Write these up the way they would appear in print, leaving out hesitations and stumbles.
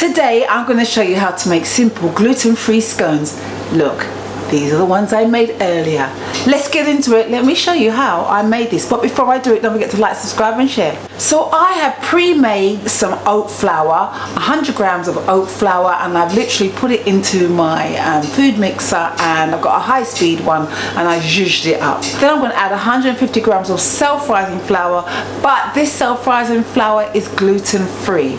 Today I'm going to show you how to make simple gluten-free scones. Look, these are the ones I made earlier. Let's get into it. Let me show you how I made this. But before I do it, don't forget to like, subscribe and share. So I have pre-made some oat flour, 100 grams of oat flour, and I've literally put it into my food mixer, and I've got a high-speed one, and I zhuzhed it up. Then I'm going to add 150 grams of self-rising flour, but this self-rising flour is gluten-free.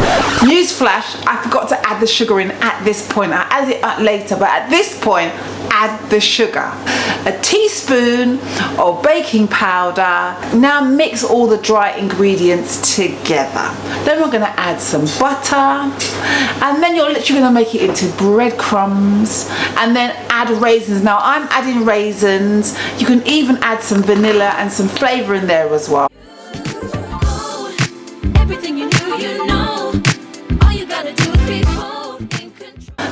Newsflash, I forgot to add the sugar in at this point. I added it later, but at this point, add the sugar. A teaspoon of baking powder. Now mix all the dry ingredients together. Then we're going to add some butter, and then you're literally going to make it into breadcrumbs, and then add raisins. Now I'm adding raisins. You can even add some vanilla and some flavor in there as well.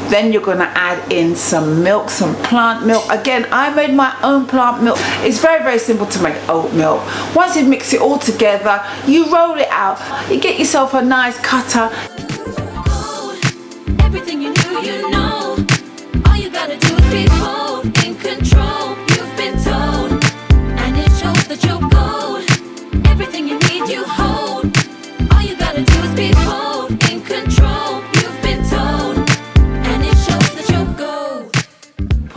Then you're going to add in some milk, some plant milk. Again, I made my own plant milk. It's very, very simple to make oat milk. Once you mix it all together, you roll it out. You get yourself a nice cutter. Everything you knew, you know. All you gotta do is be bold, in control. You've been told, and it shows that you're gold. Everything you need, you hold. All you gotta do is be bold, in control. You've been told.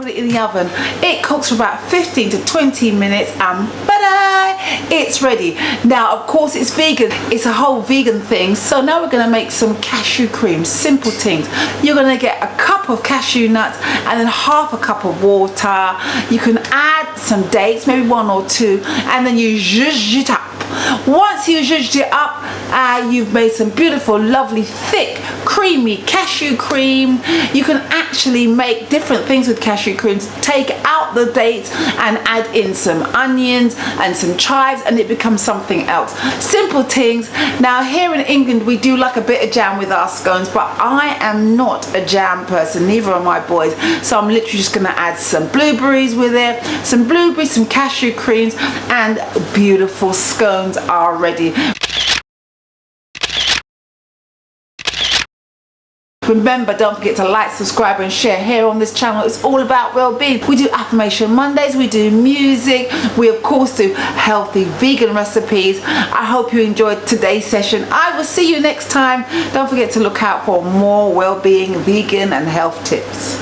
In the oven. It cooks for about 15 to 20 minutes, and ta-da! It's ready. Now of course it's vegan, it's a whole vegan thing. So now we're going to make some cashew cream. Simple things. You're going to get a cup of cashew nuts and then half a cup of water. You can add some dates, maybe one or two, and then you zhuzh it up. Once you zhuzhed it up, you've made some beautiful, lovely, thick, creamy cashew cream. You can actually make different things with cashew creams. Take out the dates and add in some onions and some chives, and it becomes something else. Simple things. Now here in England we do like a bit of jam with our scones, but I am not a jam person, neither are my boys. So I'm literally just going to add some blueberries with it, some blueberries, some cashew creams, and beautiful scones are ready. Remember, don't forget to like, subscribe and share. Here on this channel, it's all about well-being. We do affirmation Mondays, we do music, we of course do healthy vegan recipes. I hope you enjoyed today's session. I will see you next time. Don't forget to look out for more well-being, vegan and health tips.